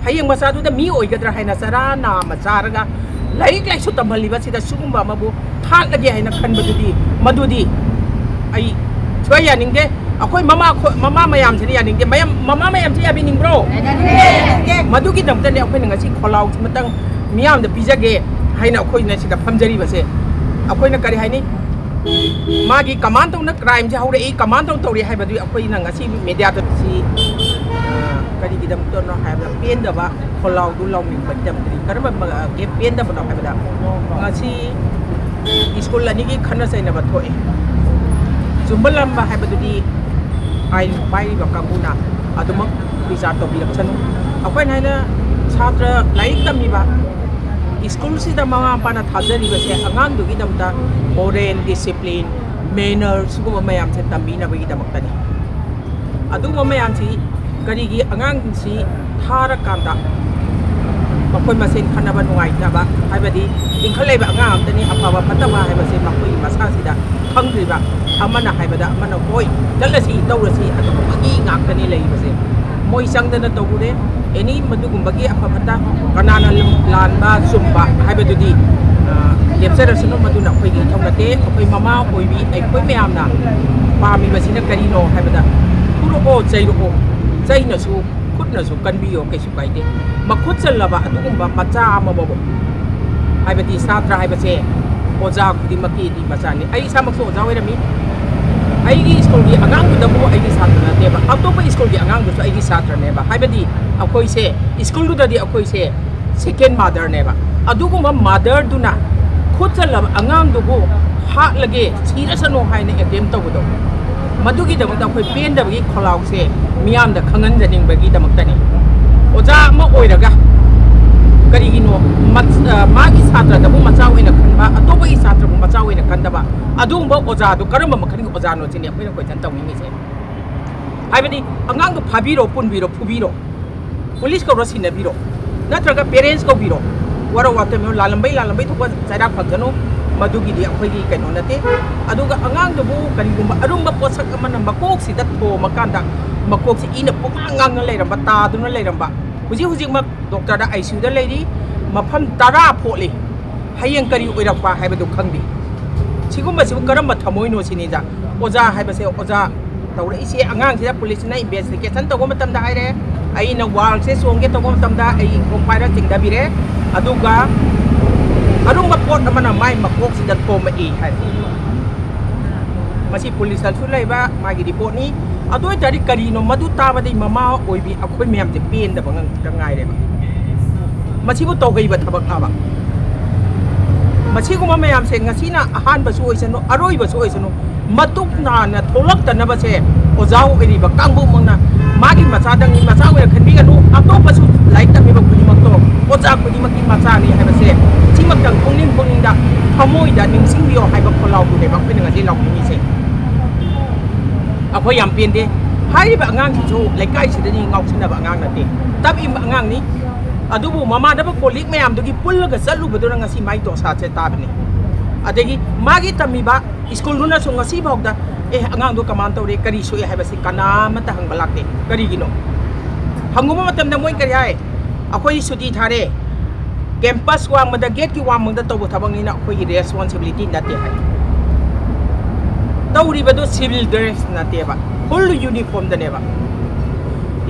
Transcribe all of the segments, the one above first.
hayeng masadu da mi oigadra haina sara na macaraga laik lai su tamhaliba sida sugumba mabu that lagi haina khanbadudi madudi ai chwaya ningde akoi mama mayam sini ya ningde mama mayam si abi ning bro madugi damta ne akoi ngasi kholau matang miyam da pijage haina akoi na sida phamjari base akoi na kari haini magi command na crime ja hore e command to ri haibadu akoi na ngasi media to si kari gidam to no haibda pen da ba kholau du law mi badam tri karba ge pen da ba no haibda ngasi school la ni gi khana sai na ba thoi jumbalam ba haibadu di ai pai ba kamuna adumak bisa to bi laksan akoi na na chhatra laik tami ba school si da mga pana thajari ba se angang du gidam ta moral discipline manners ko mayam se tambi na ba gidam tani adu mayam si kari gi angang si thara kanda makoi masen khanaba nuai ta ba haibadi ingkhalai ba angang tani apawa patawa haiba se makoi masa si da khangri ba amana haibada amana hoi dalasi tawrasi adu magi ngak tani lei ba se moi sangdana tawure any madugumba gi apapata kanana lanba sumba haibadudi lepsarasunu maduna khoi gi thongate khoi mama oibi ai khoi mayamna pami basina karino haibada puro o chaina su khutna su kanbiyo kesu kaide makhut chalaba adugumba macha amabo haibadi satra haibase oja khudi maki di machani ai samakso oja wairami ai gi school gi angang da bo ai gi satra ne ba atopa school gi angang du ai gi satra ne ba haibadi akoi se school du di akoi se second mother ne ba adugumba mother du na khutchalab angang du bo ha lage sirasano haine attempt tawdo madugi da mata akoi pen da gi kholau se miyam da khangan janing ba gi da maktani oja ma oiraga kari gi no magi satra da bo macha oina khanba atopa gi satra bo macha oina khandaba adugumba oja du karamba makhani gi oja no chini akoi na koi tan tawmi mi se haibadi angang du phabiro punbiro phubiro police ko rosina biro natraga parents ko biro waro watem lalambai thokwa saira phagano madugi di akhoi gi kaino nate aduga angang du bu karigumba arumba posak amana makok sida tho makanda makok si ina pukangang leiramba ta duna leiramba huji mak doctor da ICU da leiri mapham tara pholi hayeng kari oirakpa haibadu khangdi sigumba sibu karamba thamoino sinija oja haibase oja tawra isi angang sida police na investigation to go matam da haire ai na wal se songge to go matam da ai compire ting da bire aduga arunga pot amana mai makok sida thoma e hai masi police al sulai ba magi report ni adoi tari kari no madu ta ba dei mama oibi akhoi mem te pen da bangang kangai re ba masi bu to gai ba thabak aba masi ko mayam se ngasina ahan ba su oisano aroi ba su oisano matuk na na tholak ta na ba se ojau eri ba kangbu mangna magi macha dang ni macha we khanbi ga no atopa su like ta me ba kuni mak to oja kuni mak ki macha ni hai ba se chimak tang khongning da thamoi da ning sing bio hai ba kholau du ne ba phen nga ji law ni se akhoi yam pien de hai ba ngang ki chu lai kai si da ni ngau sin da ba ngang na te tab im ba ngang ni adubu mama da ba kolik mayam du gi pul ga salu ba du nga si mai to sa che ta bni adegi magi tami ba school runa so ngasi bok da angang do kaman to re kari so hai ba si kana mata hang balak te kari gi no hanguma matam da moi kari hai akhoi suti thare campus wang mada gate ki wang mada to bo thabang ni na akhoi responsibility na te hai tawri ba do civil dress na te ba full uniform da ne ba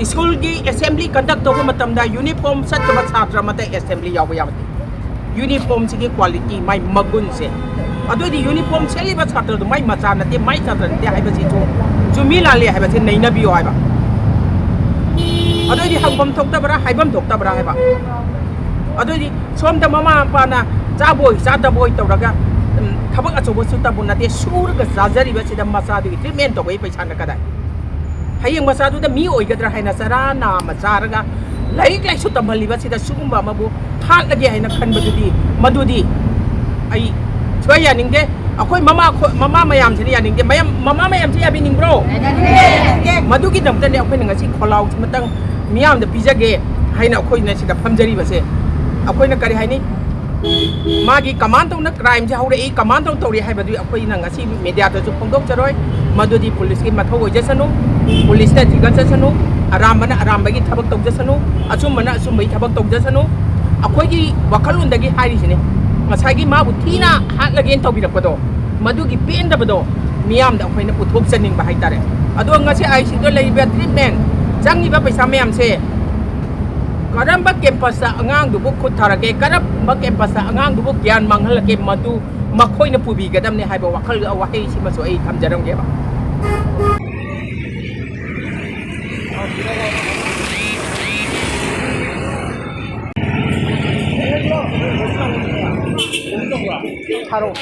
school gi assembly conduct to matam da uniform sat ma chhatra mata assembly yaw ya uniform si gi quality mai magun se adoi di uniform seli ba chhatra do mai macha na te mai chhatra te hai ba si chu jumi la le hai ba se nei na bi hai ba adoi di hangbam thok ta bara haibam thok ta bara hai ba adoi di som da mama pa na cha boy cha ta boy to raga thabak achobo su ta bun na te sur ga jajari ba si da macha du treatment to bai paisa na kadai hayeng masa du da mi oigadra haina sara na macha raga laik lai su tamhaliba sida sugumba mabu that lagi haina khanbadudi madudi ai chwaya ningde akoi mama mayam sini ya ningde mama mayam si abi ning bro madugi damta ne akoi ngasi kholau matang miyam da pijage haina akoi na sida phamjari ba se akoi na kari haini magi command to na crime ja hore e command to ri haibadu akoi na ngasi media to phongdok charoi madudi police ki mathau oi jasanu police ta jigan jasanu ꯑꯔꯥꯝꯕꯅ ꯑꯔꯥꯝꯕꯒꯤ ꯊꯕꯛ ꯇꯧꯖꯁꯅꯨ ꯑꯆꯨꯝꯕꯅ ꯑꯆꯨꯝꯕꯒꯤ ꯊꯕꯛ ꯇꯧꯖꯁꯅꯨ ꯑꯩꯈꯣꯏꯒꯤ ꯋꯥꯈꯜꯂꯣꯟꯗꯒꯤ ꯍꯥꯏꯔꯤꯁꯤꯅꯦ ꯉꯁꯥꯏꯒꯤ ꯃꯥꯕꯨ ꯊꯤꯅ ꯍꯥꯠꯂꯒꯦꯅ ꯇꯧꯕꯤꯔꯛꯄꯗꯣ ꯃꯗꯨꯒꯤ ꯄꯦꯟꯗꯕꯗꯣ ꯃꯤꯌꯥꯝꯗ ꯑꯩꯈꯣꯏꯅ ꯎꯠꯊꯣꯛꯆꯅꯤꯡꯕ ꯍꯥꯏꯇꯥꯔꯦ ꯑꯗꯣ ꯉꯁꯤ ICUꯗ ꯂꯩꯔꯤꯕ ꯇ꯭ꯔꯤꯠꯃꯦꯟ ꯆꯪꯉꯤꯕ ꯄꯩꯁా ꯃꯌꯥꯝꯁꯦ ꯀꯔꯝꯕ ꯀꯦꯝꯄꯁꯇ ꯑꯉꯥꯡꯗꯨꯕꯨ ꯈꯨꯠ ꯊꯥꯔꯛꯀꯦ ꯀꯔꯝꯕ ꯀꯦꯝꯄꯁꯇ ꯑꯉꯥꯡꯗꯨꯕꯨ ꯒ꯭ꯌꯥꯟ ꯃꯥꯡꯍꯜꯂꯛꯀꯦ ꯃꯗꯨ ꯃꯈꯣꯏꯅ ꯄꯨꯕꯤꯒꯗꯕꯅꯤ ꯍꯥꯏꯕ ꯋꯥꯈꯜ ꯋꯥꯍꯩꯁꯤꯃꯁꯨ ꯑꯩ ꯊꯝꯖꯔꯝꯒꯦꯕ 바로